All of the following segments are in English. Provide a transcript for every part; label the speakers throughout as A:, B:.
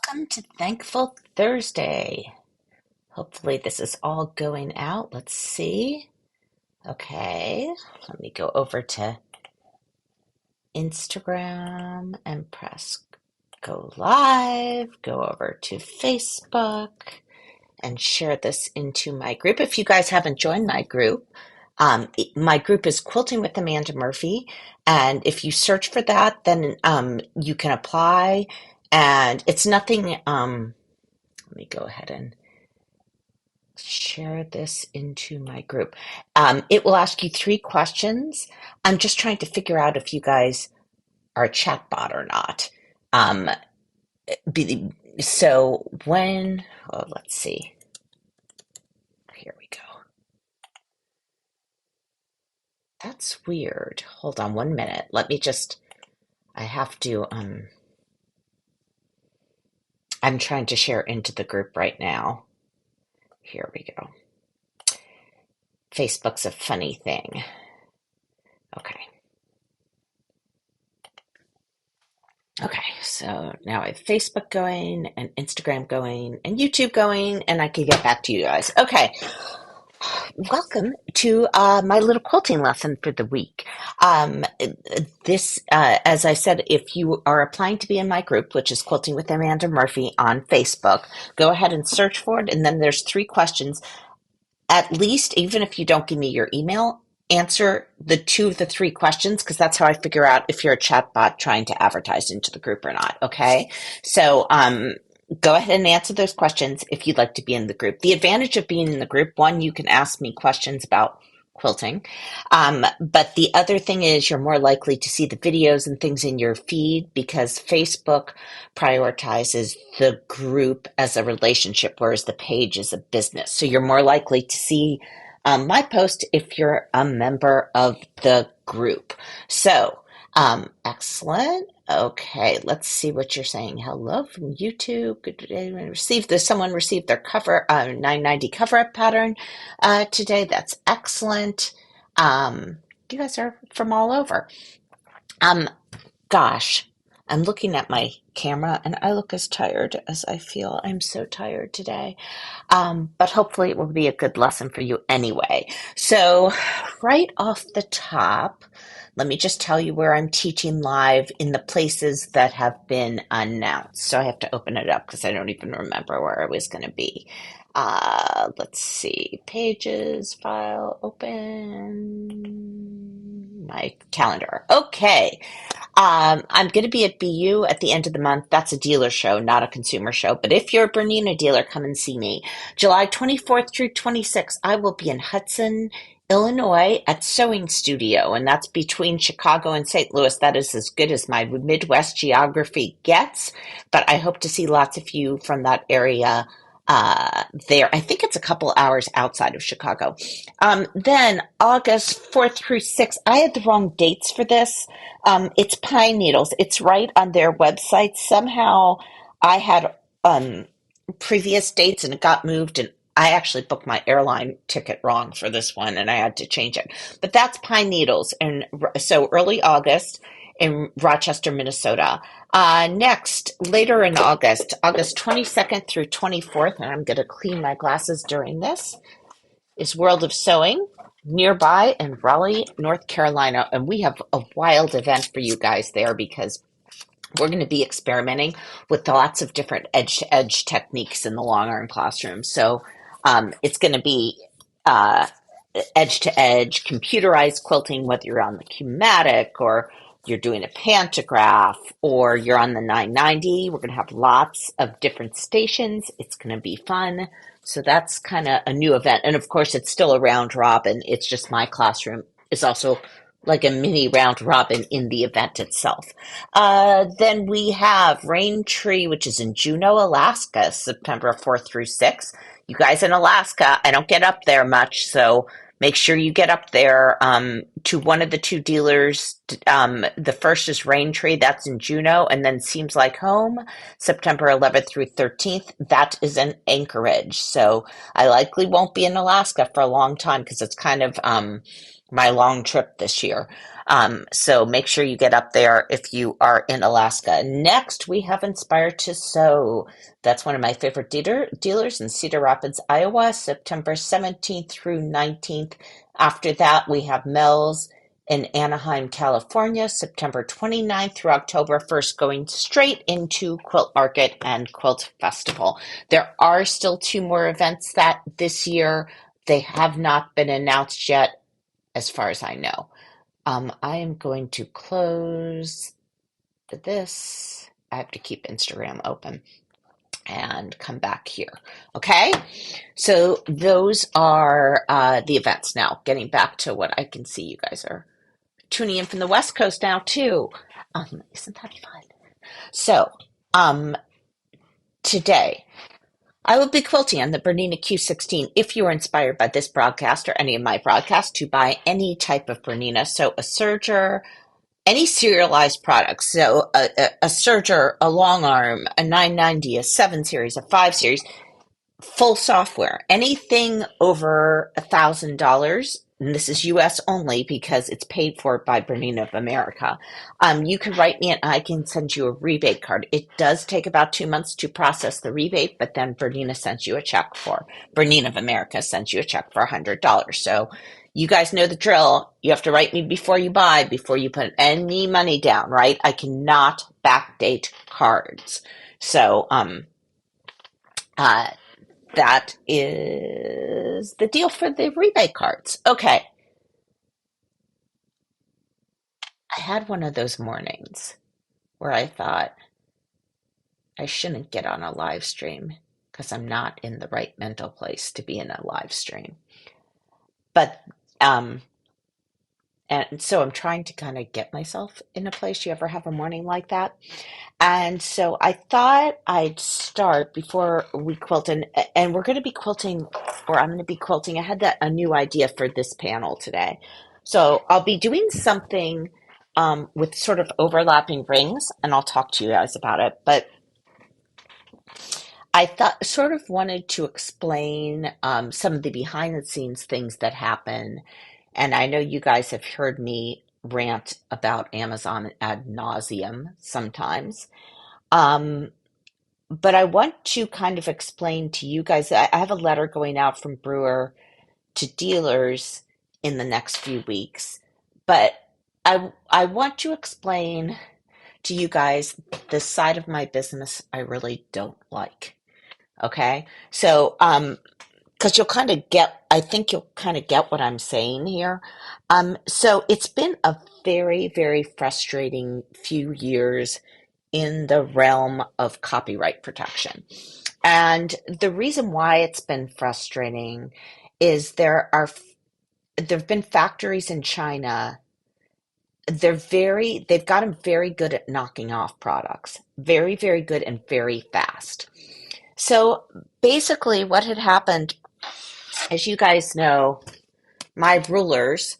A: Welcome to Thankful Thursday. Hopefully, this is all going out. Let's see. Okay, let me go over to Instagram and press go live, go over to Facebook and share this into my group. If you guys haven't joined my group, my group is Quilting with Amanda Murphy. And if you search for that, then you can apply. And it's nothing. Let me go ahead and share this into my group. It will ask you three questions. I'm just trying to figure out if you guys are a chatbot or not. Um, so when, oh, let's see. Here we go. That's weird. Hold on 1 minute. I have to, I'm trying to share into the group right now. Here we go. Facebook's a funny thing. Okay. Okay, so now I have Facebook going and Instagram going and YouTube going, and I can get back to you guys. Okay, welcome to my little quilting lesson for the week. As I said, if you are applying to be in my group, which is Quilting with Amanda Murphy on Facebook, go ahead and search for it, and then there's three questions. At least, even if you don't give me your email, answer the two of the three questions because that's how I figure out if you're a chatbot trying to advertise into the group or not. Okay. So, go ahead and answer those questions if you'd like to be in the group. The advantage of being in the group, one, you can ask me questions about quilting. But the other thing is you're more likely to see the videos and things in your feed because Facebook prioritizes the group as a relationship, whereas the page is a business. So you're more likely to see my post if you're a member of the group. So, excellent. Okay, let's see what you're saying. Hello from YouTube. Good day. Someone received their cover 990 cover up pattern today. That's excellent. You guys are from all over. Um, Gosh, I'm looking at my camera and I look as tired as I feel. I'm so tired today. But hopefully it will be a good lesson for you anyway. So, right off the top, let me just tell you where I'm teaching live in the places that have been announced. So I have to open it up because I don't even remember where I was going to be. Let's see, pages, file, open, my calendar. Okay. I'm going to be at BU at the end of the month. That's a dealer show, not a consumer show. But if you're a Bernina dealer, come and see me. July 24th through 26th, I will be in Hudson, Illinois at Sewing Studio, and that's between Chicago and St. Louis. That is as good as my Midwest geography gets. But I hope to see lots of you from that area there. I think it's a couple hours outside of Chicago. Then August 4th through 6th, I had the wrong dates for this. It's Pine Needles. It's right on their website. Somehow I had previous dates and it got moved and I actually booked my airline ticket wrong for this one and I had to change it. But that's Pine Needles. And so early August in Rochester, Minnesota. Next, later in August, August 22nd through 24th, and I'm going to clean my glasses during this, is World of Sewing nearby in Raleigh, North Carolina. And we have a wild event for you guys there because we're going to be experimenting with lots of different edge-to-edge techniques in the long arm classroom. So it's going to be edge-to-edge computerized quilting, whether you're on the Cumatic or you're doing a pantograph or you're on the 990. We're going to have lots of different stations. It's going to be fun. So that's kind of a new event. And of course, it's still a round robin. It's just my classroom is also like a mini round robin in the event itself. Then we have Rain Tree, which is in Juneau, Alaska, September 4th through 6th. You guys in Alaska, I don't get up there much, so make sure you get up there to one of the two dealers. The first is Rain Tree, that's in Juneau, and then Seems Like Home, September 11th through 13th. That is in Anchorage. So I likely won't be in Alaska for a long time because it's kind of my long trip this year. So make sure you get up there if you are in Alaska. Next, we have Inspired to Sew. That's one of my favorite dealers in Cedar Rapids, Iowa, September 17th through 19th. After that, we have Mel's in Anaheim, California, September 29th through October 1st, going straight into Quilt Market and Quilt Festival. There are still two more events that this year. They have not been announced yet, as far as I know. I am going to close this. I have to keep Instagram open and come back here. Okay, so those are the events. Now, getting back to what I can see, you guys are tuning in from the West Coast now too. Isn't that fun? So, um, today I will be quilting on the Bernina Q16. If you are inspired by this broadcast or any of my broadcasts to buy any type of Bernina, so a serger, any serialized products, so a serger, a long arm, a 990, a 7 series, a 5 series, full software, anything over $1,000, and this is US only because it's paid for by Bernina of America. You can write me and I can send you a rebate card. It does take about 2 months to process the rebate, but then Bernina of America sends you a check for $100. So you guys know the drill. You have to write me before you buy, before you put any money down, right? I cannot backdate cards. So, uh, that is the deal for the rebate cards. Okay. I had one of those mornings where I thought I shouldn't get on a live stream because I'm not in the right mental place to be in a live stream. But, um, and so I'm trying to kind of get myself in a place. You ever have a morning like that? And so I thought I'd start before we quilt, and we're going to be quilting, or I'm going to be quilting. I had a new idea for this panel today. So I'll be doing something with sort of overlapping rings, and I'll talk to you guys about it. But I thought sort of wanted to explain some of the behind the scenes things that happen. And I know you guys have heard me rant about Amazon ad nauseum sometimes. Um, but I want to kind of explain to you guys. I have a letter going out from brewer to dealers in the next few weeks, but I want to explain to you guys the side of my business I really don't like. Okay, so because you'll kind of get, I think you'll kind of get what I'm saying here. So it's been a very, very frustrating few years in the realm of copyright protection. And the reason why it's been frustrating is there have been factories in China. They've gotten very good at knocking off products, very, very good and very fast. So basically, what had happened, as you guys know, my rulers,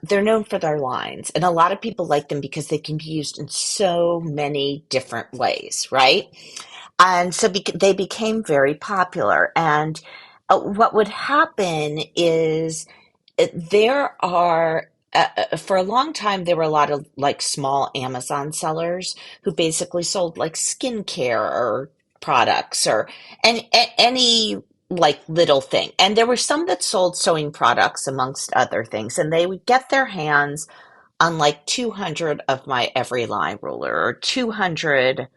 A: they're known for their lines, and a lot of people like them because they can be used in so many different ways, right? And so they became very popular. And what would happen is there are for a long time there were a lot of like small Amazon sellers who basically sold like skincare or products or any like little thing. And there were some that sold sewing products amongst other things, and they would get their hands on like 200 of my every line ruler or 200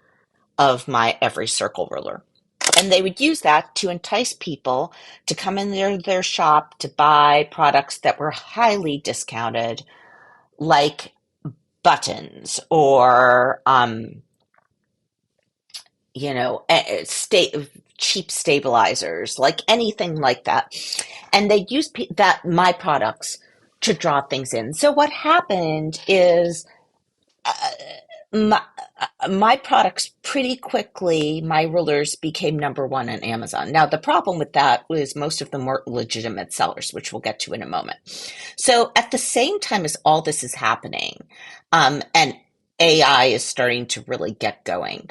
A: of my every circle ruler. And they would use that to entice people to come in their shop to buy products that were highly discounted, like buttons or, cheap stabilizers, like anything like that. And they use that my products to draw things in. So what happened is uh, my, my products pretty quickly, my rulers became number one on Amazon. Now, the problem with that was most of them weren't legitimate sellers, which we'll get to in a moment. So, at the same time as all this is happening, and AI is starting to really get going,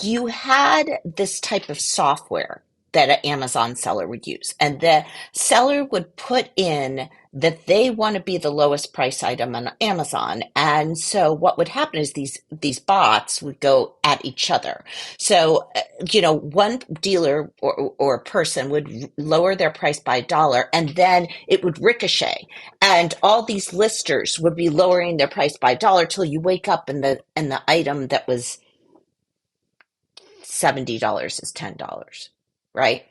A: you had this type of software that an Amazon seller would use, and the seller would put in that they want to be the lowest price item on Amazon. And so what would happen is these bots would go at each other. So, one dealer or person would lower their price by a dollar, and then it would ricochet. And all these listers would be lowering their price by a dollar till you wake up and the item that was $70 is $10, right?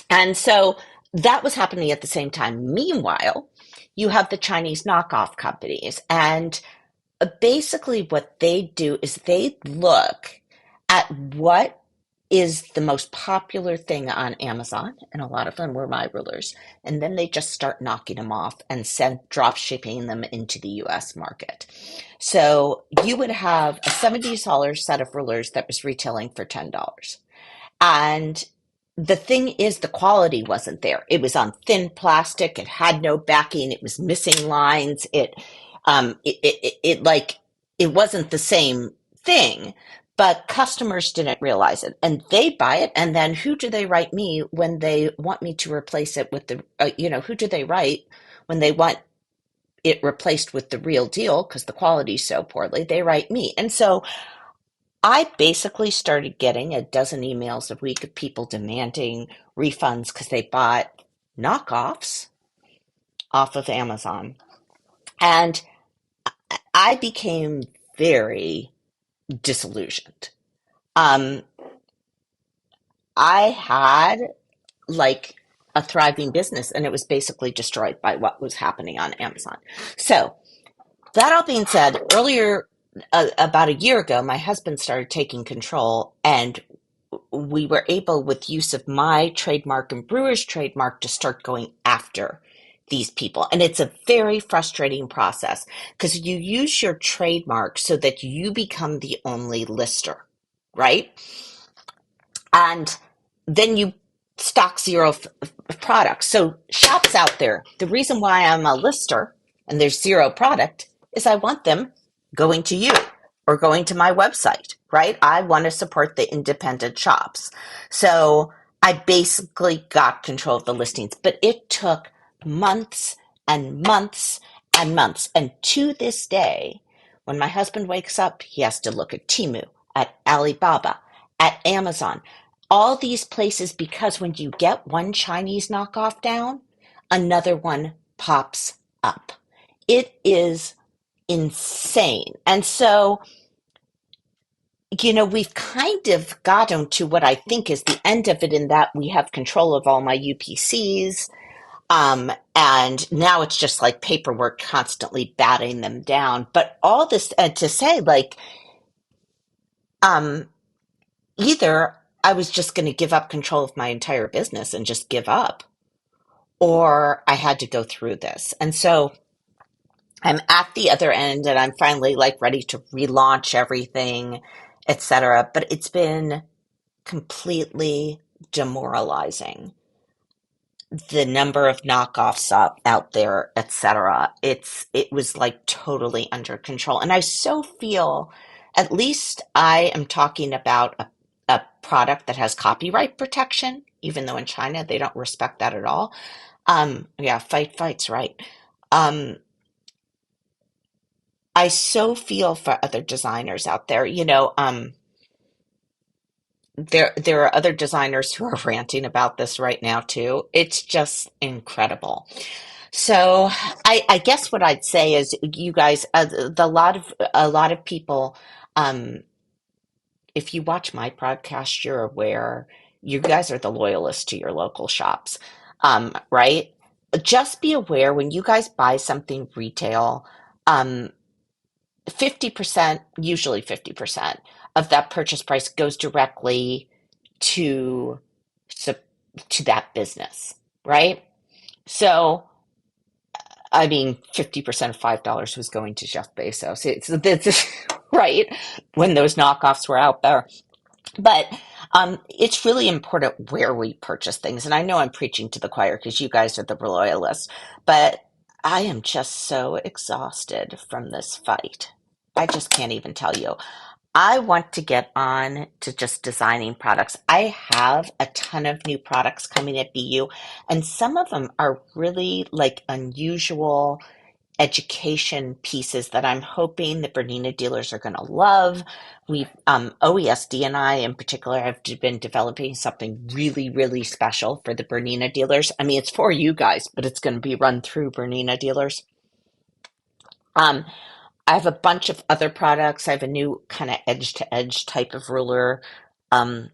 A: And so that was happening at the same time. Meanwhile, you have the Chinese knockoff companies. And basically, what they do is they look at what is the most popular thing on Amazon, and a lot of them were my rulers, and then they just start knocking them off and send drop shipping them into the US market. So you would have a $70 set of rulers that was retailing for $10. And the thing is, the quality wasn't there. It was on thin plastic. It had no backing. It was missing lines. It wasn't the same thing, but customers didn't realize it, and they buy it. And then who do they write me when they want me to replace it with who do they write when they want it replaced with the real deal because the quality's so poorly? They write me. And so I basically started getting a dozen emails a week of people demanding refunds because they bought knockoffs off of Amazon. And I became very disillusioned. Um, I had like a thriving business, and it was basically destroyed by what was happening on Amazon. So, that all being said, earlier, about a year ago, my husband started taking control, and we were able, with use of my trademark and brewer's trademark, to start going after these people. And it's a very frustrating process because you use your trademark so that you become the only lister, right? And then you stock zero products. So shops out there, the reason why I'm a lister and there's zero product is I want them going to you or going to my website, right? I want to support the independent shops. So I basically got control of the listings, but it took months and months and months. And to this day, when my husband wakes up, he has to look at Temu, at Alibaba, at Amazon, all these places, because when you get one Chinese knockoff down, another one pops up. It is insane. And so, we've kind of gotten to what I think is the end of it, in that we have control of all my UPCs. And now it's just like paperwork constantly batting them down. But all this to say, um, either I was just going to give up control of my entire business and just give up, or I had to go through this. And so I'm at the other end, and I'm finally ready to relaunch everything, etc. But it's been completely demoralizing. The number of knockoffs out there, etc. It was totally under control. And I so feel, at least I am talking about a product that has copyright protection, even though in China they don't respect that at all. Yeah, fight's right. Um, I so feel for other designers out there. There are other designers who are ranting about this right now too. It's just incredible. So I guess what I'd say is, you guys, a lot of people, um, if you watch my podcast, you're aware you guys are the loyalists to your local shops, right? Just be aware when you guys buy something retail, um, 50%, usually 50% of that purchase price goes directly to to that business, right? So, I mean, 50% of $5 was going to Jeff Bezos. It's right when those knockoffs were out there. But it's really important where we purchase things. And I know I'm preaching to the choir because you guys are the loyalists, but I am just so exhausted from this fight. I just can't even tell you. I want to get on to just designing products. I have a ton of new products coming at BU, and some of them are really like unusual education pieces that I'm hoping the Bernina dealers are going to love. We've OESD and I in particular have been developing something really, really special for the Bernina dealers. I mean, it's for you guys, but it's going to be run through Bernina dealers. Um, I have a bunch of other products. I have a new kind of edge to edge type of ruler. Um,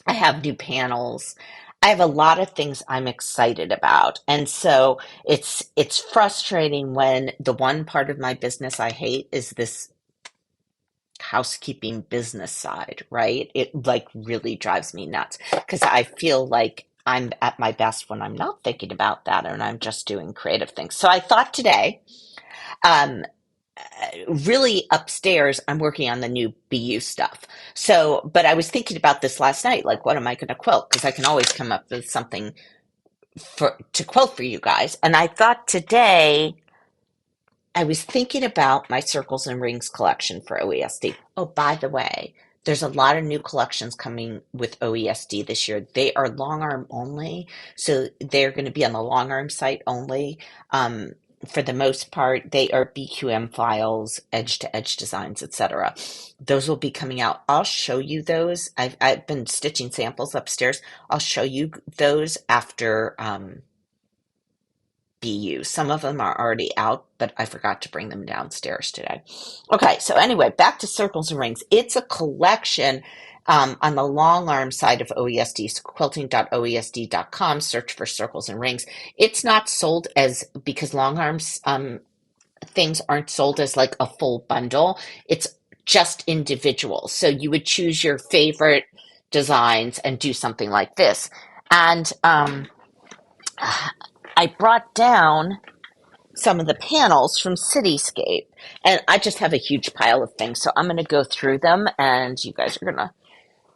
A: I have new panels. I have a lot of things I'm excited about. And so it's frustrating when the one part of my business I hate is this housekeeping business side, right? It like really drives me nuts because I feel like I'm at my best when I'm not thinking about that and I'm just doing creative things. So I thought today, um, really upstairs, I'm working on the new BU stuff. So, but I was thinking about this last night, like, what am I going to quilt? Because I can always come up with something for to quilt for you guys. And I thought today I was thinking about my circles and rings collection for OESD. Oh, by the way, there's a lot of new collections coming with OESD this year. They are long arm only, so they're going to be on the long arm site only. For the most part, they are BQM files, edge to edge designs, etc. Those will be coming out. I'll show you those. I've been stitching samples upstairs. I'll show you those after BU. Some of them are already out, but I forgot to bring them downstairs today. Okay, so anyway, back to circles and rings. It's a collection on the long arm side of OESD, so quilting.oesd.com, search for circles and rings. It's not sold as, because long arms things aren't sold as like a full bundle. It's just individual. So you would choose your favorite designs and do something like this. And I brought down some of the panels from Cityscape, and I just have a huge pile of things. So I'm going to go through them, and you guys are going to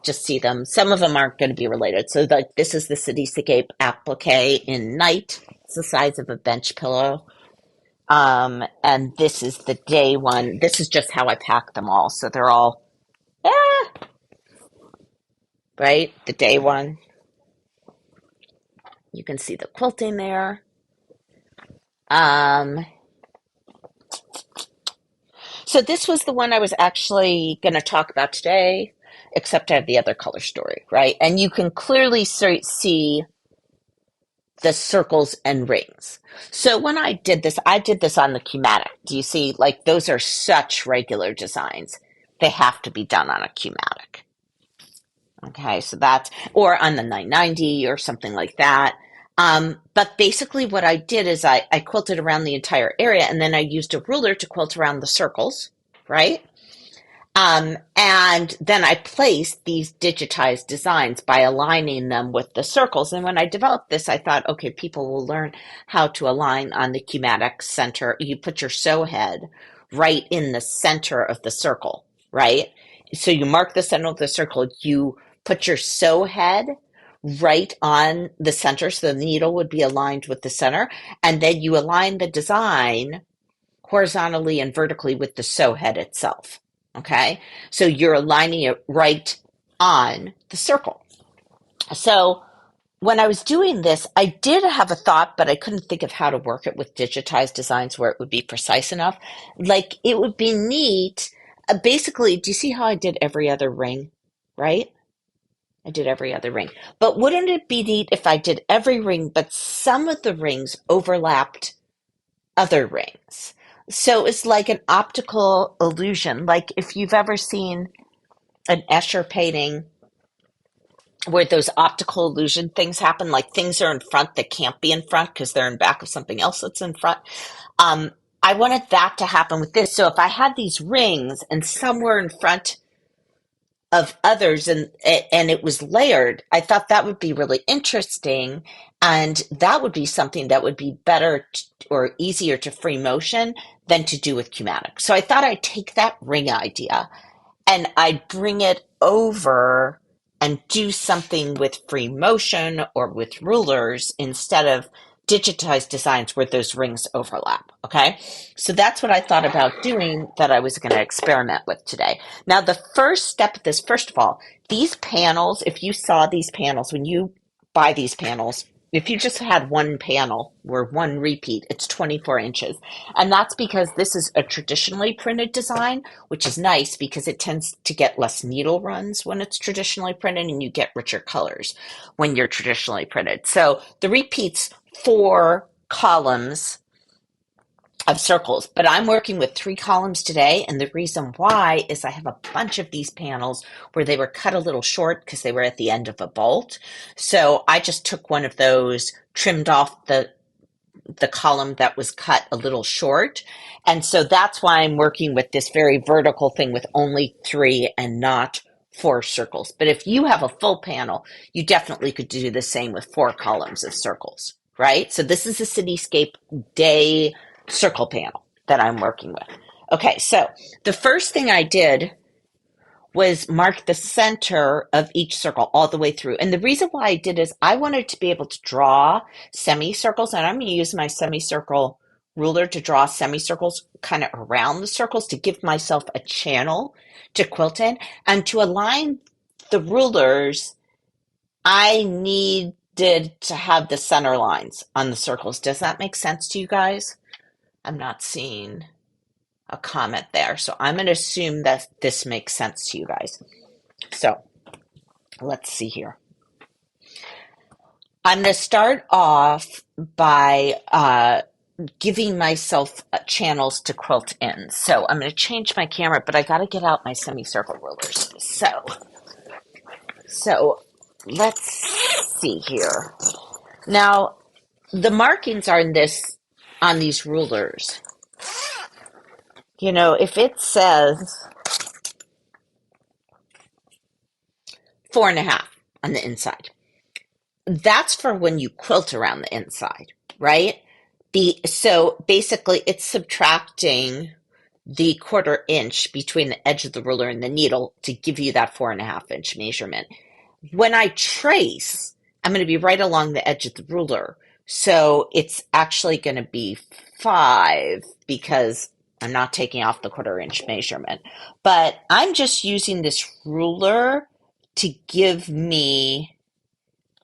A: just see them. Some of them aren't going to be related. So like this is the Cityscape applique in night. It's the size of a bench pillow. And this is the day one. This is just how I pack them all. So they're all, right? The day one. You can see the quilting there. Um, So this was the one I was actually going to talk about today, except I have the other color story, right? And you can clearly see the circles and rings. So when I did this on the Cumatic. Do you see, like, those are such regular designs. They have to be done on a Cumatic. Okay, so that's, or on the 990 or something like that. But basically what I did is I quilted around the entire area and then I used a ruler to quilt around the circles, right? And then I placed these digitized designs by aligning them with the circles. And when I developed this, I thought, okay, people will learn how to align on the Cumatic center. You put your sew head right in the center of the circle, right? So you mark the center of the circle, you put your sew head right on the center, so the needle would be aligned with the center, and then you align the design horizontally and vertically with the sew head itself. Okay, so you're aligning it right on the circle. So when I was doing this, I did have a thought, but I couldn't think of how to work it with digitized designs where it would be precise enough. Like, it would be neat. Basically, do you see how I did every other ring, right? I did every other ring. But wouldn't it be neat if I did every ring, but some of the rings overlapped other rings? So it's like an optical illusion. Like if you've ever seen an Escher painting where those optical illusion things happen, like things are in front that can't be in front because they're in back of something else that's in front. I wanted that to happen with this. So if I had these rings and some were in front of others and it was layered, I thought that would be really interesting, and that would be something that would be better or easier to free motion than to do with Cumatic. So I thought I'd take that ring idea and I'd bring it over and do something with free motion or with rulers instead of digitized designs where those rings overlap. Okay. So that's what I thought about doing that I was going to experiment with today. Now, the first step of this, first of all, these panels, if you saw these panels, when you buy these panels, if you just had one panel or one repeat, it's 24 inches. And that's because this is a traditionally printed design, which is nice because it tends to get less needle runs when it's traditionally printed and you get richer colors when you're traditionally printed. So the repeats 4 columns of circles, but I'm working with 3 columns today. And the reason why is I have a bunch of these panels where they were cut a little short because they were at the end of a bolt. So I just took one of those, trimmed off the column that was cut a little short. And so that's why I'm working with this very vertical thing with only 3 and not 4 circles. But if you have a full panel, you definitely could do the same with 4 columns of circles, right? So this is a cityscape day circle panel that I'm working with. Okay, so the first thing I did was mark the center of each circle all the way through. And the reason why I did is I wanted to be able to draw semicircles, and I'm going to use my semicircle ruler to draw semicircles kind of around the circles to give myself a channel to quilt in. And to align the rulers, I needed to have the center lines on the circles. Does that make sense to you guys? I'm not seeing a comment there. So I'm going to assume that this makes sense to you guys. So let's see here. I'm going to start off by giving myself channels to quilt in. So I'm going to change my camera, but I got to get out my semicircle rulers. So let's see here. Now, the markings are on these rulers. You know, if it says 4.5 on the inside, that's for when you quilt around the inside, right? So basically it's subtracting the 1/4 inch between the edge of the ruler and the needle to give you that 4.5 inch measurement. When I trace, I'm going to be right along the edge of the ruler. So it's actually going to be 5 because I'm not taking off the 1/4 inch measurement. But I'm just using this ruler to give me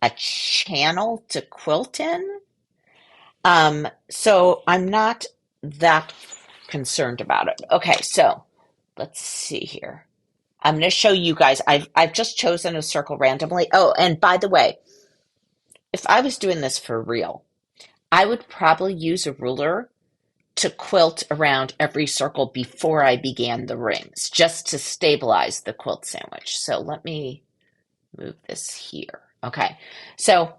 A: a channel to quilt in. So I'm not that concerned about it. Okay, so let's see here. I'm going to show you guys. I've just chosen a circle randomly. Oh, and by the way, if I was doing this for real, I would probably use a ruler to quilt around every circle before I began the rings, just to stabilize the quilt sandwich. So let me move this here. Okay, so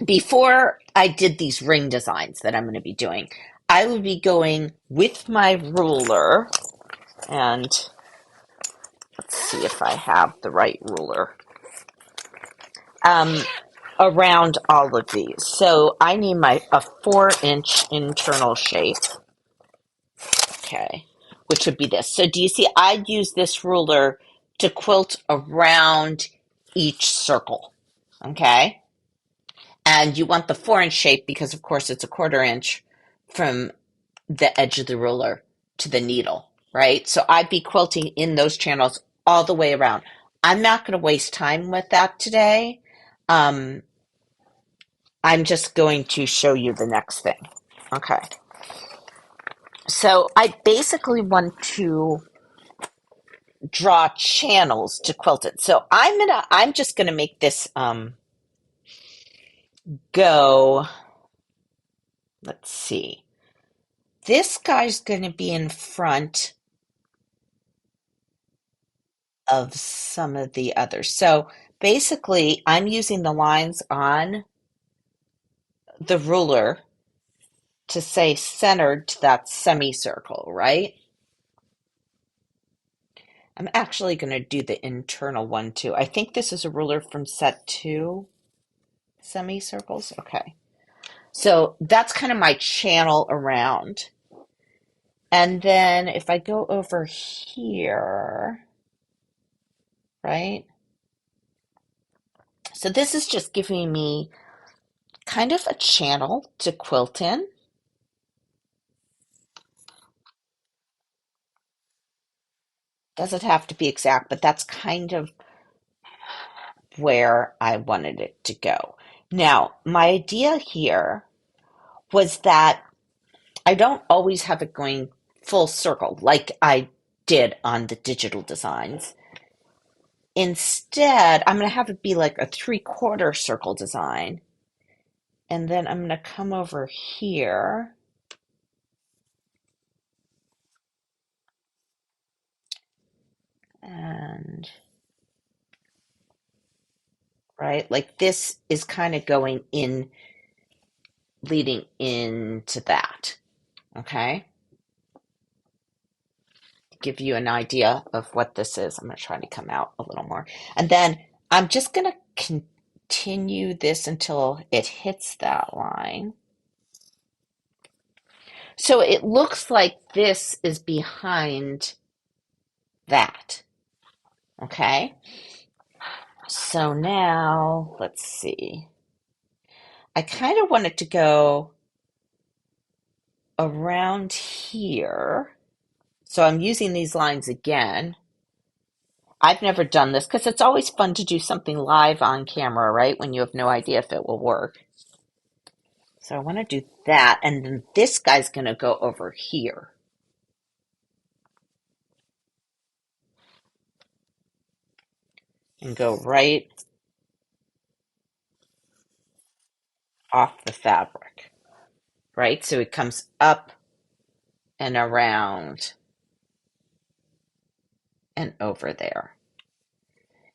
A: before I did these ring designs that I'm going to be doing, I would be going with my ruler, and let's see if I have the right ruler, around all of these. So I need a 4-inch internal shape, okay, which would be this. So do you see, I'd use this ruler to quilt around each circle, okay? And you want the 4-inch shape because, of course, it's a 1/4 inch from the edge of the ruler to the needle, right? So I'd be quilting in those channels all the way around. I'm not going to waste time with that today. I'm just going to show you the next thing. Okay. So I basically want to draw channels to quilt it. So I'm just gonna make this go. Let's see. This guy's gonna be in front of some of the others. So basically, I'm using the lines on the ruler to say centered to that semicircle, right? I'm actually going to do the internal one too. I think this is a ruler from set 2 semicircles. Okay. So that's kind of my channel around. And then if I go over here, right? So this is just giving me kind of a channel to quilt in. Doesn't have to be exact, but that's kind of where I wanted it to go. Now, my idea here was that I don't always have it going full circle like I did on the digital designs. Instead, I'm going to have it be like a 3/4 circle design. And then I'm going to come over here and, right, like this is kind of going in, leading into that. Okay. Give you an idea of what this is. I'm going to try to come out a little more. And then I'm just going to continue this until it hits that line. So it looks like this is behind that. Okay. So now let's see. I kind of want it to go around here. So I'm using these lines again. I've never done this because it's always fun to do something live on camera, right? When you have no idea if it will work. So I want to do that. And then this guy's going to go over here. And go right off the fabric, right? So it comes up and around and over there.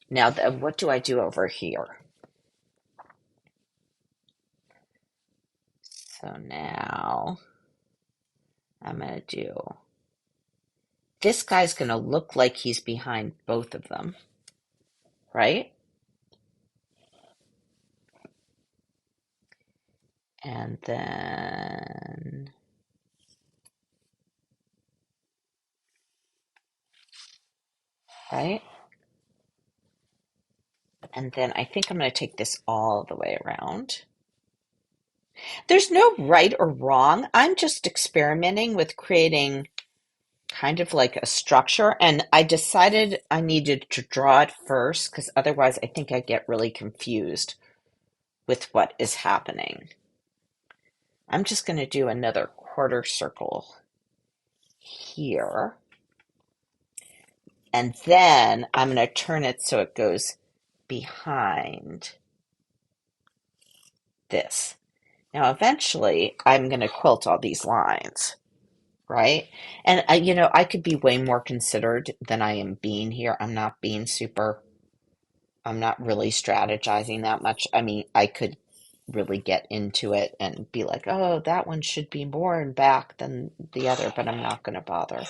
A: Now, what do I do over here? So now I'm going to do, this guy's going to look like he's behind both of them, right? And then, right? And then I think I'm going to take this all the way around. There's no right or wrong. I'm just experimenting with creating kind of like a structure. And I decided I needed to draw it first because otherwise I think I get really confused with what is happening. I'm just going to do another quarter circle here. And then I'm going to turn it so it goes behind this. Now, eventually, I'm going to quilt all these lines, right? And, I could be way more considered than I am being here. I'm not really strategizing that much. I mean, I could really get into it and be like, oh, that one should be more in back than the other, but I'm not going to bother.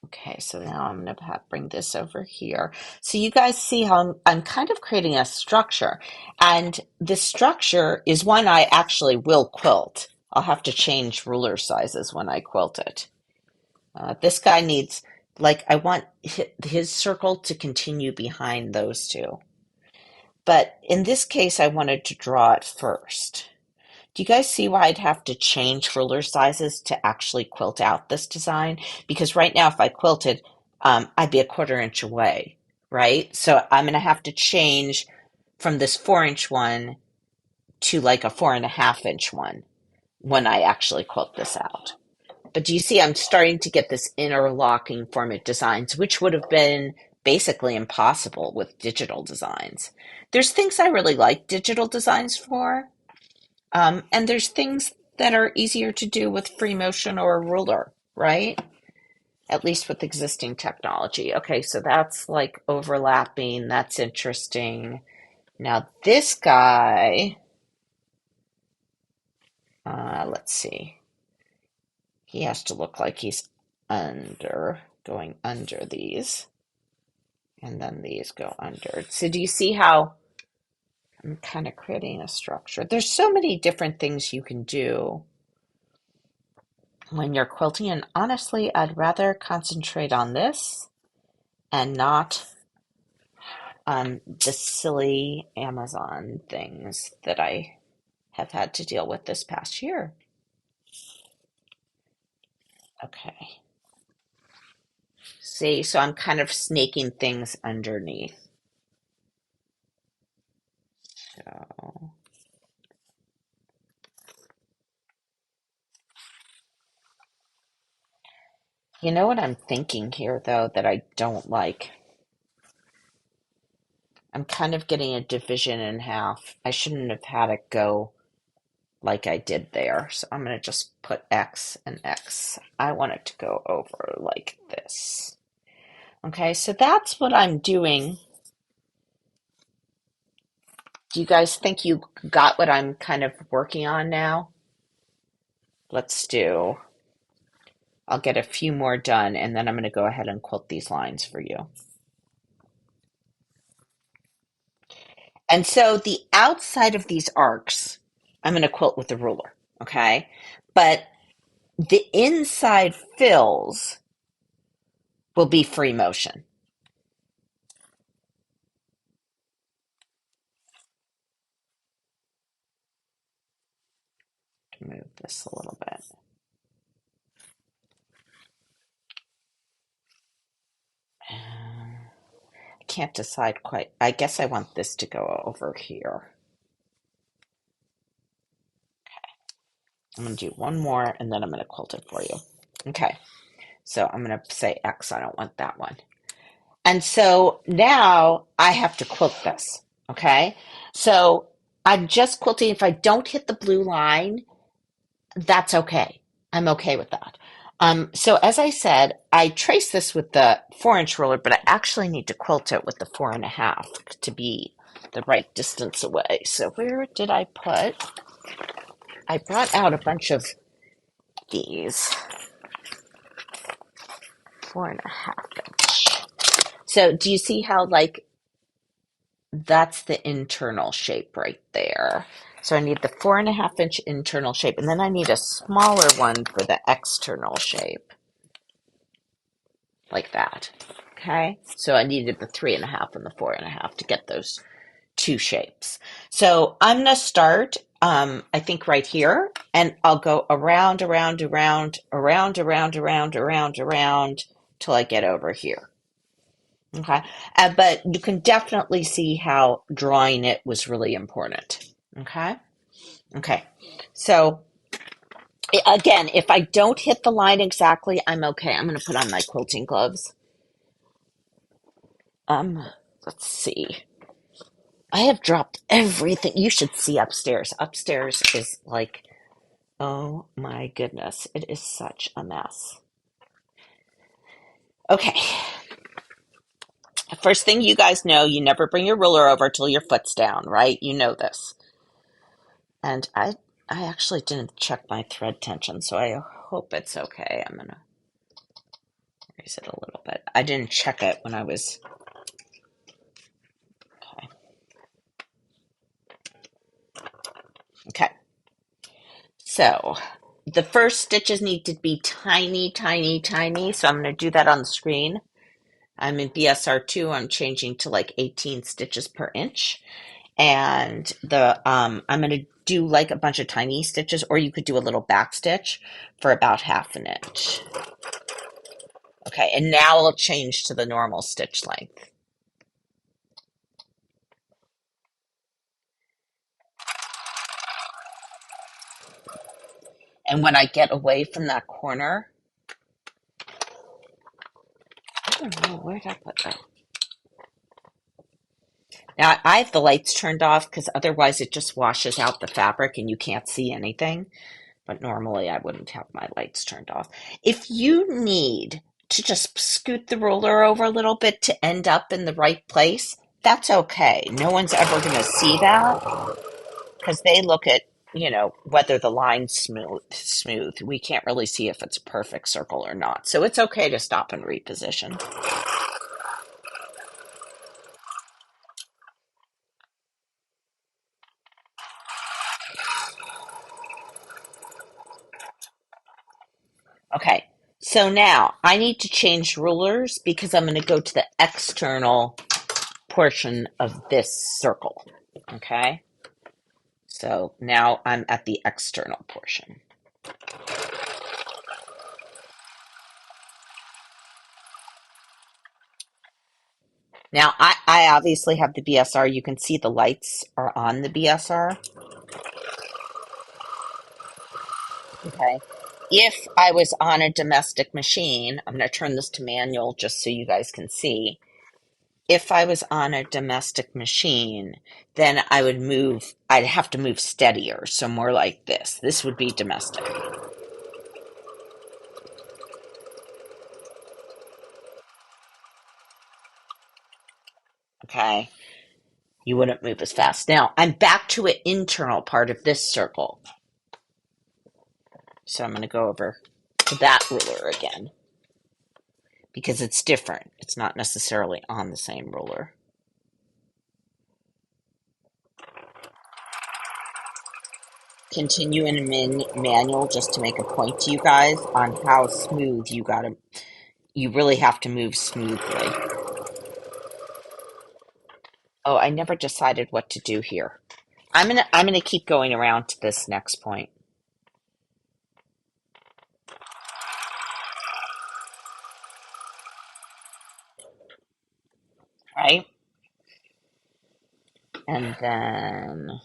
A: Okay, so now I'm going to bring this over here. So you guys see how I'm kind of creating a structure. And this structure is one I actually will quilt. I'll have to change ruler sizes when I quilt it. This guy needs, like, I want his circle to continue behind those two. But in this case, I wanted to draw it first. Do you guys see why I'd have to change ruler sizes to actually quilt out this design? Because right now, if I quilted, I'd be a 1/4 inch away, right? So I'm going to have to change from this 4-inch one to like a 4.5-inch one when I actually quilt this out. But do you see I'm starting to get this interlocking format designs, which would have been basically impossible with digital designs. There's things I really like digital designs for, and there's things that are easier to do with free motion or a ruler, right? At least with existing technology. Okay, so that's like overlapping. That's interesting. Now this guy, let's see. He has to look like he's going under these. And then these go under. So do you see how I'm kind of creating a structure? There's so many different things you can do when you're quilting. And honestly, I'd rather concentrate on this and not on the silly Amazon things that I have had to deal with this past year. Okay. See, so I'm kind of snaking things underneath. So, you know what I'm thinking here, though, that I don't like? I'm kind of getting a division in half. I shouldn't have had it go like I did there. So I'm going to just put X and X. I want it to go over like this. Okay, so that's what I'm doing. Do you guys think you got what I'm kind of working on now? Let's do, I'll get a few more done and then I'm going to go ahead and quilt these lines for you. And so the outside of these arcs, I'm going to quilt with the ruler, okay? But the inside fills will be free motion. Move this a little bit. I can't decide quite. I guess I want this to go over here. I'm going to do one more and then I'm going to quilt it for you. Okay, so I'm going to say X. I don't want that one. And so now I have to quilt this. Okay, so I'm just quilting. If I don't hit the blue line, that's okay. I'm okay with that. So as I said, I traced this with the 4-inch ruler, but I actually need to quilt it with the 4.5 to be the right distance away. So where did I put? I brought out a bunch of these 4.5 inch. So do you see how like that's the internal shape right there? So I need the 4.5 inch internal shape, and then I need a smaller one for the external shape, like that. Okay, so I needed the 3.5 and the 4.5 to get those two shapes. So I'm gonna start, I think right here, and I'll go around, around, around, around, around, around, around, around till I get over here. Okay, but you can definitely see how drawing it was really important. Okay, okay. So again, if I don't hit the line exactly, I'm okay. I'm going to put on my quilting gloves. Let's see. I have dropped everything. You should see upstairs. Upstairs is like, oh my goodness, it is such a mess. Okay. First thing you guys know, you never bring your ruler over till your foot's down, right? You know this. And I actually didn't check my thread tension, so I hope it's okay. I'm gonna raise it a little bit. I didn't check it when I was okay. Okay. So the first stitches need to be tiny, tiny, tiny. So I'm going to do that on the screen. I'm in BSR2. I'm changing to like 18 stitches per inch. And the I'm going to do like a bunch of tiny stitches, or you could do a little back stitch for about 1/2 inch. Okay, and now I'll change to the normal stitch length. And when I get away from that corner, I don't know, where did I put that? Now I have the lights turned off because otherwise it just washes out the fabric and you can't see anything. But normally I wouldn't have my lights turned off. If you need to just scoot the ruler over a little bit to end up in the right place, that's okay. No one's ever going to see that because they look at, whether the line's smooth. We can't really see if it's a perfect circle or not. So it's okay to stop and reposition. Okay, so now I need to change rulers because I'm going to go to the external portion of this circle. Okay, So now I'm at the external portion. Now I obviously have the BSR. You can see the lights are on the BSR. Okay. If I was on a domestic machine, I'm going to turn this to manual just so you guys can see. If I was on a domestic machine, then I'd have to move steadier. So more like this. This would be domestic. Okay. You wouldn't move as fast. Now I'm back to an internal part of this circle. So I'm going to go over to that ruler again because it's different. It's not necessarily on the same ruler. Continue in manual just to make a point to you guys on how smooth you really have to move smoothly. Oh, I never decided what to do here. I'm gonna keep going around to this next point. Right? And then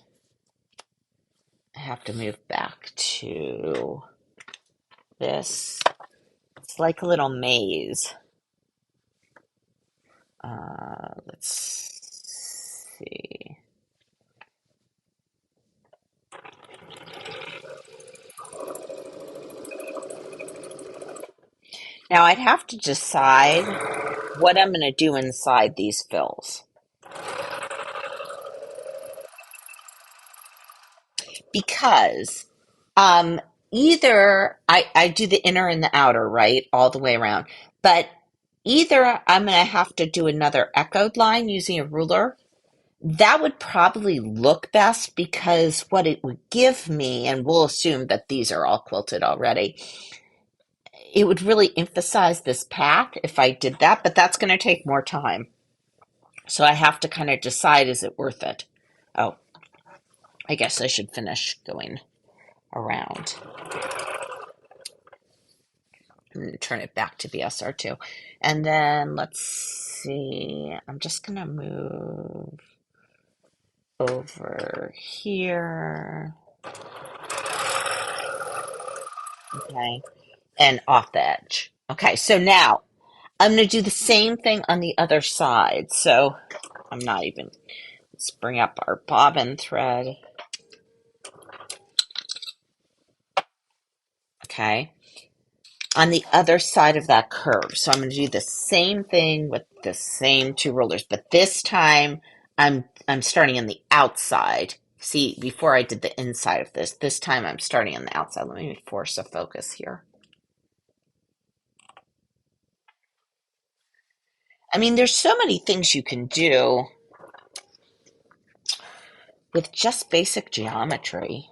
A: I have to move back to this. It's like a little maze. Let's see. Now I'd have to decide what I'm going to do inside these fills. Because either I do the inner and the outer, right? All the way around. But either I'm going to have to do another echoed line using a ruler. That would probably look best because what it would give me, and we'll assume that these are all quilted already, it would really emphasize this path if I did that, but that's going to take more time. So I have to kind of decide, is it worth it? Oh, I guess I should finish going around. I'm going to turn it back to BSR2. And then let's see. I'm just going to move over here. Okay. And off the edge. Okay. So now I'm going to do the same thing on the other side. So I'm not even, let's bring up our bobbin thread. Okay. On the other side of that curve. So I'm going to do the same thing with the same two rulers, but this time I'm starting on the outside. See, before I did the inside of this time I'm starting on the outside. Let me force a focus here. I mean, there's so many things you can do with just basic geometry.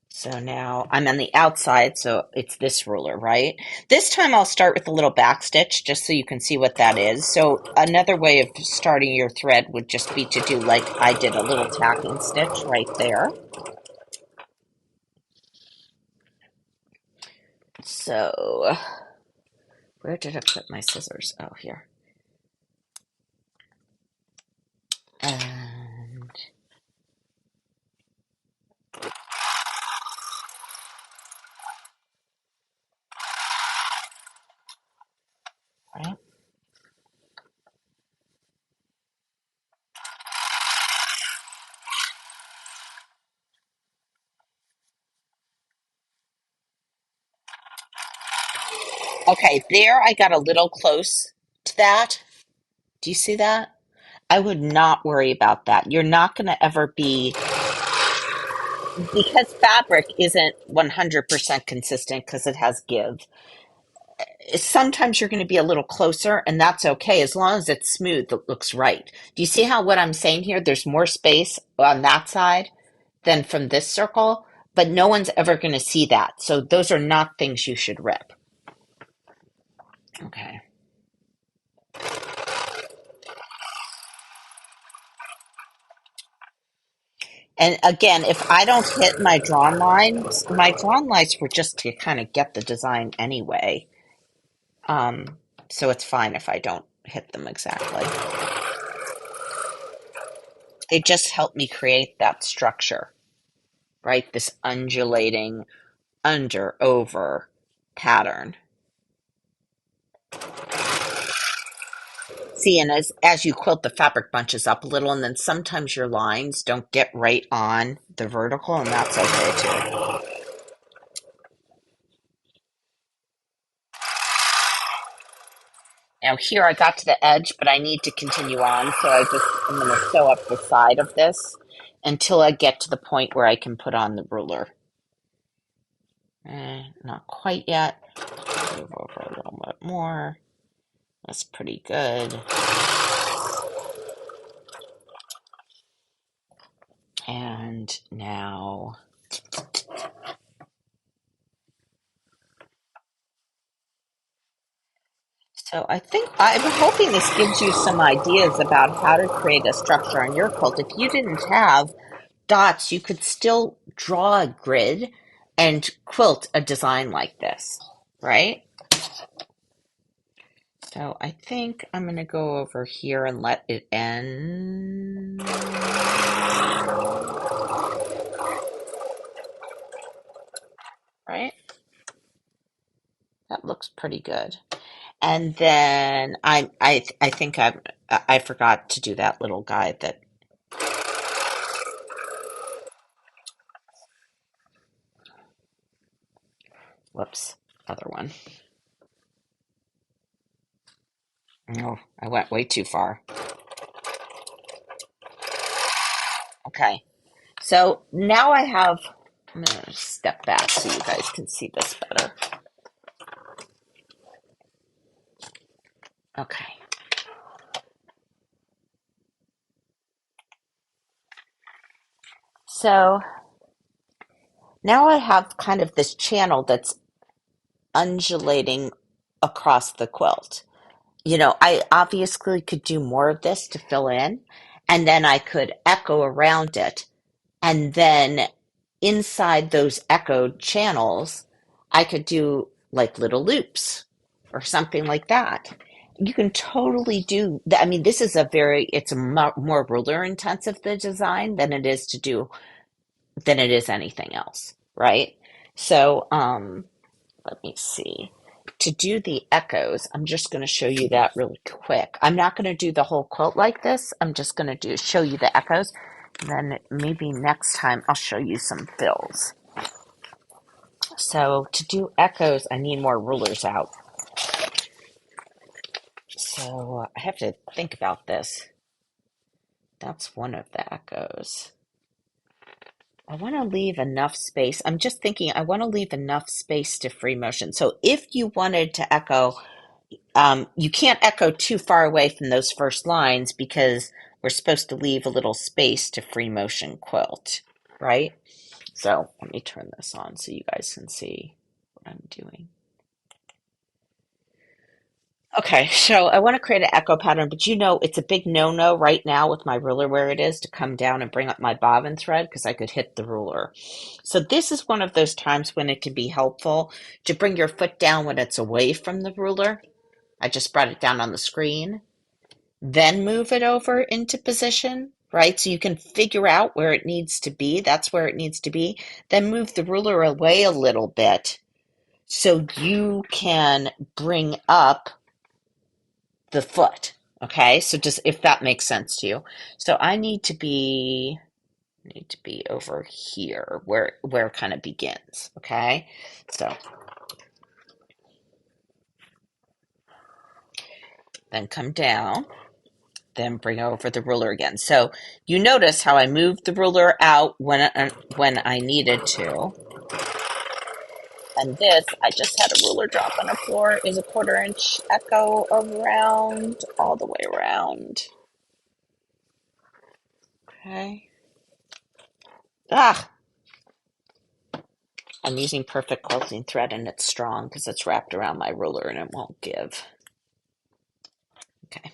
A: So now I'm on the outside, so it's this ruler, right? This time I'll start with a little back stitch just so you can see what that is. So another way of starting your thread would just be to do like I did, a little tacking stitch right there. So where did I put my scissors? Oh, here. And right. Okay, there I got a little close to that. Do you see that? I would not worry about that. You're not going to ever be, because fabric isn't 100% consistent because it has give. Sometimes you're going to be a little closer, and that's okay as long as it's smooth, it looks right. Do you see how what I'm saying here? There's more space on that side than from this circle, but no one's ever going to see that. So those are not things you should rip. Okay. And again, if I don't hit my drawn lines were just to kind of get the design anyway. Um, so it's fine if I don't hit them exactly. They just help me create that structure, right? This undulating under over pattern. See, and as you quilt, the fabric bunches up a little, and then sometimes your lines don't get right on the vertical, and that's okay too. Now here I got to the edge, but I need to continue on, so I'm going to sew up the side of this until I get to the point where I can put on the ruler. Not quite yet. Move over a little bit more. That's pretty good. And now, so I'm hoping this gives you some ideas about how to create a structure on your quilt. If you didn't have dots, you could still draw a grid and quilt a design like this, right? So I think I'm going to go over here and let it end. Right? That looks pretty good. And then I think I forgot to do that little guide that. Whoops, other one. No, I went way too far. Okay, so now I'm gonna step back so you guys can see this better. Okay. So now I have kind of this channel that's undulating across the quilt. I obviously could do more of this to fill in, and then I could echo around it. And then inside those echoed channels, I could do like little loops or something like that. You can totally do that. I mean, it's a more ruler intensive the design than it is anything else, right? So, let me see. To do the echoes, I'm just going to show you that really quick. I'm not going to do the whole quilt like this. I'm just going to show you the echoes. And then maybe next time I'll show you some fills. So to do echoes, I need more rulers out. So I have to think about this. That's one of the echoes. I want to leave enough space. I'm just thinking I want to leave enough space to free motion. So if you wanted to echo, you can't echo too far away from those first lines because we're supposed to leave a little space to free motion quilt, right? So let me turn this on so you guys can see what I'm doing. Okay, so I want to create an echo pattern, but it's a big no-no right now with my ruler where it is to come down and bring up my bobbin thread because I could hit the ruler. So this is one of those times when it can be helpful to bring your foot down when it's away from the ruler. I just brought it down on the screen, then move it over into position, right? So you can figure out where it needs to be. That's where it needs to be. Then move the ruler away a little bit so you can bring up the foot. Okay, so just if that makes sense to you. So I need to be over here where it kind of begins. Okay, so then come down, then bring over the ruler again. So you notice how I moved the ruler out when I needed to. And this, I just had a ruler drop on the floor, is a 1/4 inch echo around, all the way around. Okay. Ah, I'm using perfect quilting thread and it's strong because it's wrapped around my ruler and it won't give. Okay.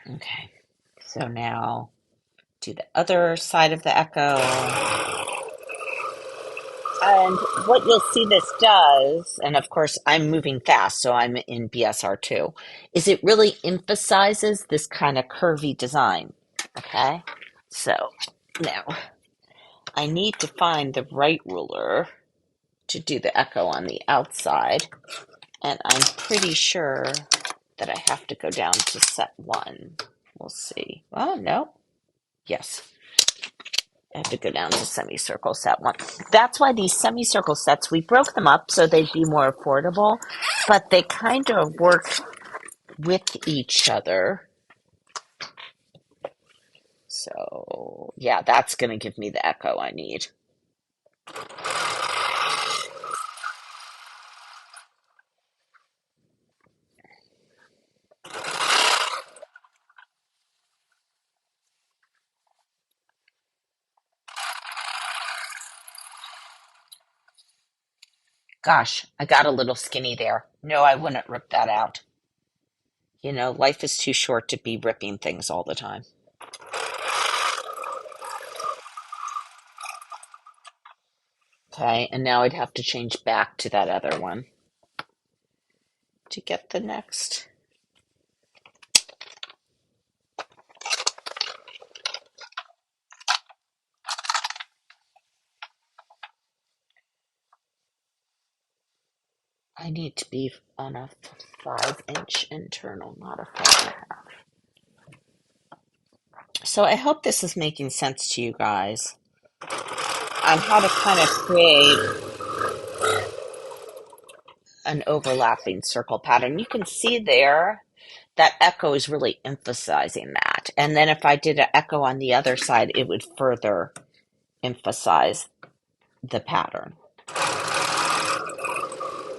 A: Okay. So now do the other side of the echo. And what you'll see this does, and of course I'm moving fast, so I'm in BSR2, is it really emphasizes this kind of curvy design. Okay? So now I need to find the right ruler to do the echo on the outside, and I'm pretty sure that I have to go down to set 1. We'll see. Oh, no. Yes. I have to go down to semicircle set 1. That's why these semicircle sets, we broke them up so they'd be more affordable, but they kind of work with each other. So, yeah, that's going to give me the echo I need. Gosh, I got a little skinny there. No, I wouldn't rip that out. You know, life is too short to be ripping things all the time. Okay, and now I'd have to change back to that other one to get the next. I need to be on a 5-inch internal, not a 4.5. So I hope this is making sense to you guys on how to kind of create an overlapping circle pattern. You can see there that echo is really emphasizing that. And then if I did an echo on the other side, it would further emphasize the pattern.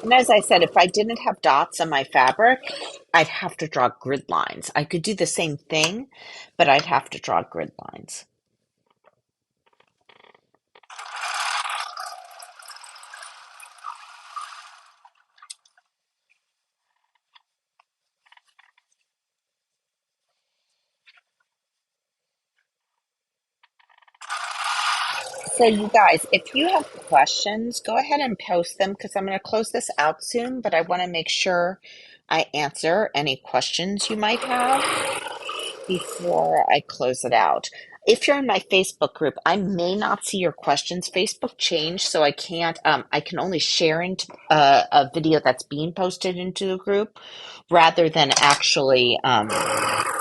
A: And as I said, if I didn't have dots on my fabric, I'd have to draw grid lines. I could do the same thing, but I'd have to draw grid lines. So you guys, if you have questions, go ahead and post them because I'm going to close this out soon, but I want to make sure I answer any questions you might have before I close it out. If you're in my Facebook group, I may not see your questions. Facebook changed, so I can't, I can only share into a video that's being posted into the group rather than actually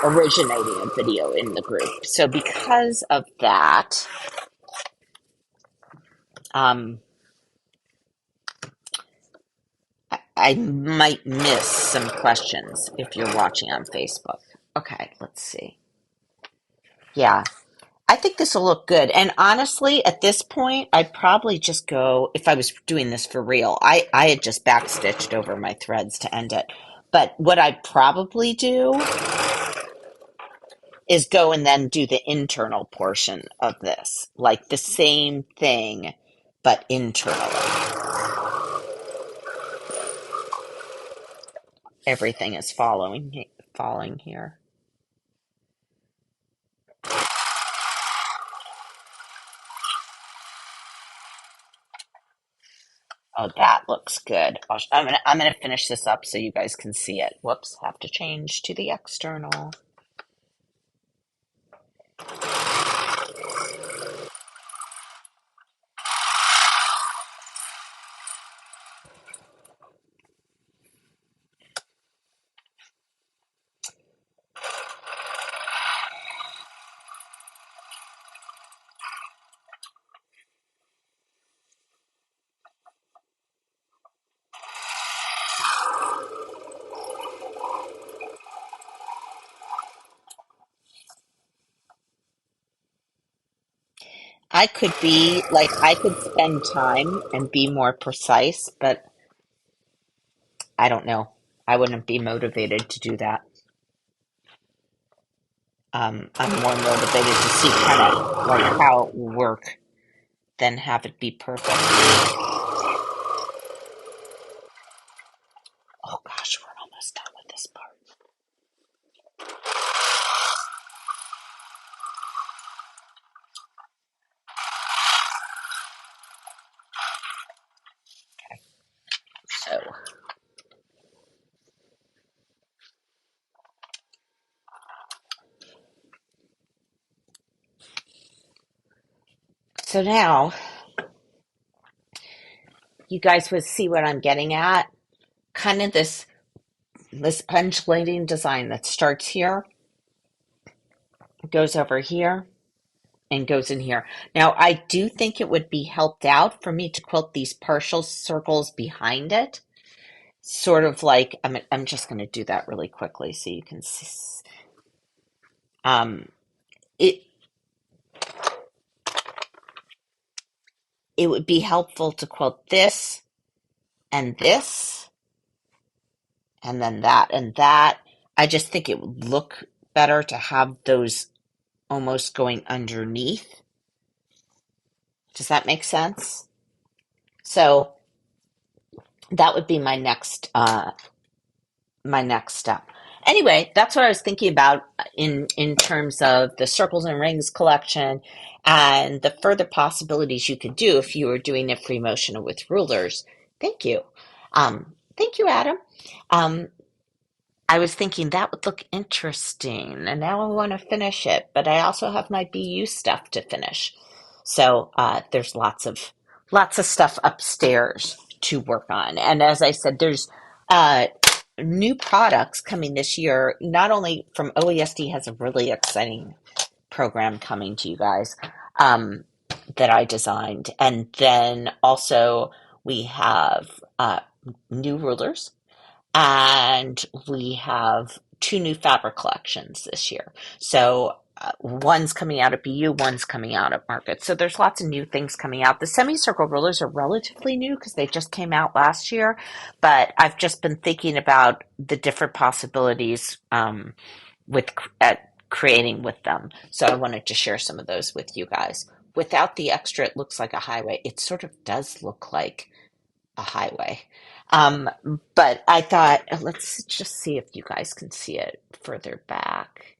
A: originating a video in the group. So because of that, um, I might miss some questions if you're watching on Facebook. Okay, let's see. Yeah, I think this will look good. And honestly, at this point, I'd probably just go, if I was doing this for real, I had just backstitched over my threads to end it. But what I'd probably do is go and then do the internal portion of this, like the same thing, but internally. Everything is falling here. Oh, that looks good. I'm gonna finish this up so you guys can see it. Whoops, have to change to the external. I could spend time and be more precise, but I don't know. I wouldn't be motivated to do that. I'm more motivated to see kind of like how it will work than have it be perfect. Oh gosh, we're almost done with this part. So now you guys would see what I'm getting at. Kind of this undulating design that starts here, goes over here, and goes in here. Now, I do think it would be helped out for me to quilt these partial circles behind it. Sort of like, I'm just going to do that really quickly so you can see. Um, it, it would be helpful to quilt this and this and then that and that. I just think it would look better to have those almost going underneath. Does that make sense? So that would be my next step. Anyway, that's what I was thinking about in terms of the circles and rings collection and the further possibilities you could do if you were doing it free motion or with rulers. Thank you. Thank you, Adam. Um, I was thinking that would look interesting, and now I want to finish it, but I also have my BU stuff to finish. So there's lots of stuff upstairs to work on. And as I said, there's uh, new products coming this year. Not only from OESD has a really exciting program coming to you guys um, that I designed, and then also we have new rulers and we have two new fabric collections this year. So one's coming out at BU, one's coming out at Market. So there's lots of new things coming out. The semicircle rulers are relatively new because they just came out last year, but I've just been thinking about the different possibilities with creating with them. So I wanted to share some of those with you guys. Without the extra, it looks like a highway. It sort of does look like a highway. Um, but I thought, let's just see if you guys can see it further back.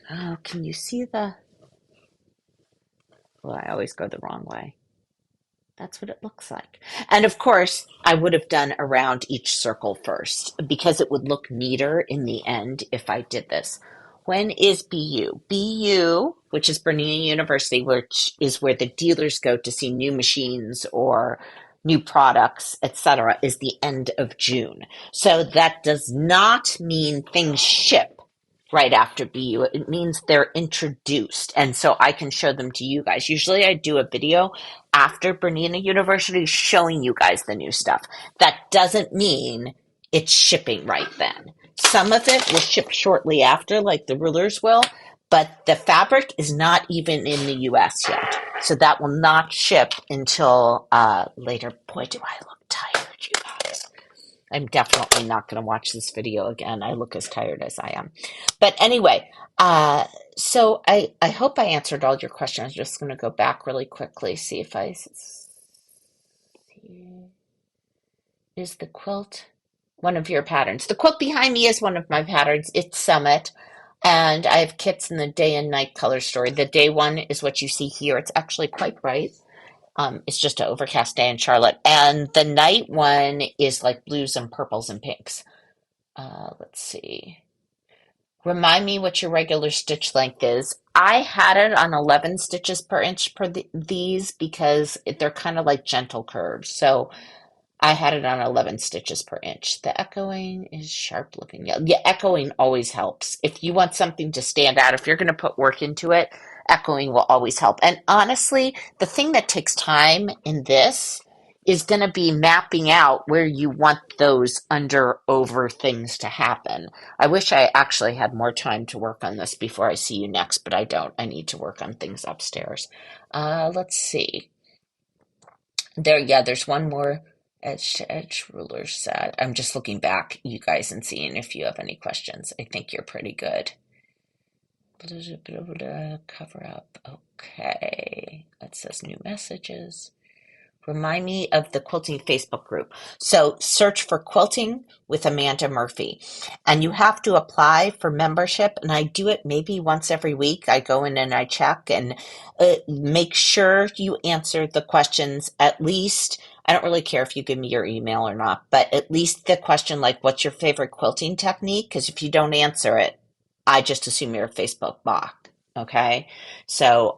A: Oh, can you see the? Well, I always go the wrong way. That's what it looks like. And of course, I would have done around each circle first because it would look neater in the end if I did this. When is BU? BU, which is Bernina University, which is where the dealers go to see new machines or new products, etc., is the end of June. So that does not mean things ship right after BU. It means they're introduced. And so I can show them to you guys. Usually I do a video after Bernina University showing you guys the new stuff. That doesn't mean it's shipping right then. Some of it will ship shortly after, like the rulers will, but the fabric is not even in the US yet. So that will not ship until later. Boy, do I look tired, you guys. I'm definitely not going to watch this video again. I look as tired as I am. But anyway, so I hope I answered all your questions. I'm just going to go back really quickly, see if I see. Is the quilt one of your patterns? The quilt behind me is one of my patterns. It's Summit. And I have kits in the day and night color story. The day one is what you see here. It's actually quite bright. It's just an overcast day in Charlotte. And the night one is like blues and purples and pinks. Let's see. Remind me what your regular stitch length is. I had it on 11 stitches per inch per these because they're kind of like gentle curves. So I had it on 11 stitches per inch. The echoing is sharp looking. Yeah, echoing always helps. If you want something to stand out, if you're going to put work into it, echoing will always help. And honestly, the thing that takes time in this is going to be mapping out where you want those under over things to happen. I wish I actually had more time to work on this before I see you next, but I don't. I need to work on things upstairs. Let's see. There's one more edge to edge ruler set. I'm just looking back, you guys, and seeing if you have any questions. I think you're pretty good. Cover up. Okay. It says new messages. Remind me of the quilting Facebook group. So search for Quilting with Amanda Murphy. And you have to apply for membership. And I do it maybe once every week. I go in and I check and make sure you answer the questions at least. I don't really care if you give me your email or not, but at least the question like, what's your favorite quilting technique? Because if you don't answer it, I just assume you're a Facebook bot. Okay. So,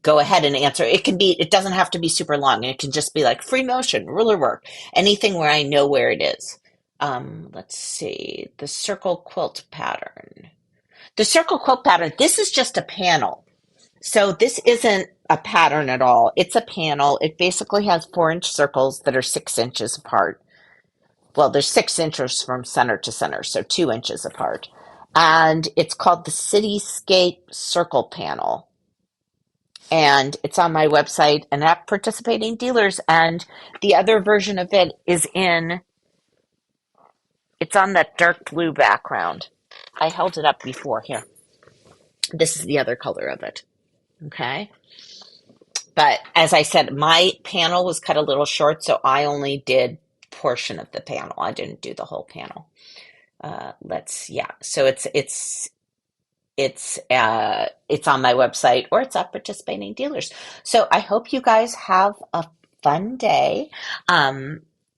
A: go ahead and answer. It doesn't have to be super long. It can just be like free motion, ruler work, anything where I know where it is. Let's see, the circle quilt pattern. The circle quilt pattern, this is just a panel. So this isn't a pattern at all. It's a panel. It basically has 4-inch circles that are 6 inches apart. Well, there's 6 inches from center to center, so 2 inches apart. And it's called the Cityscape Circle Panel. And it's on my website and at participating dealers. And the other version of it it's on that dark blue background. I held it up before here. This is the other color of it. Okay. But as I said, my panel was cut a little short, so I only did portion of the panel. I didn't do the whole panel. Yeah. So it's on my website or it's at participating dealers. So I hope you guys have a fun day.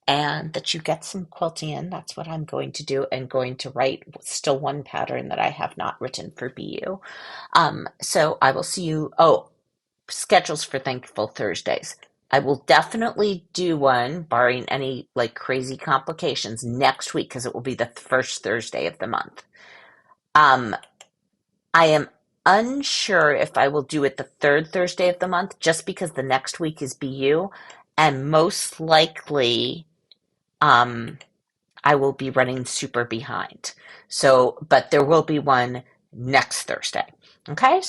A: And that you get some quilting in. That's what I'm going to do, and going to write still one pattern that I have not written for BU. So I will see you. Oh, schedules for Thankful Thursdays. I will definitely do one, barring any like crazy complications, next week because it will be the first Thursday of the month. Um, I am unsure if I will do it the third Thursday of the month, just because the next week is BU, and most likely, um, I will be running super behind. So, but there will be one next Thursday. Okay.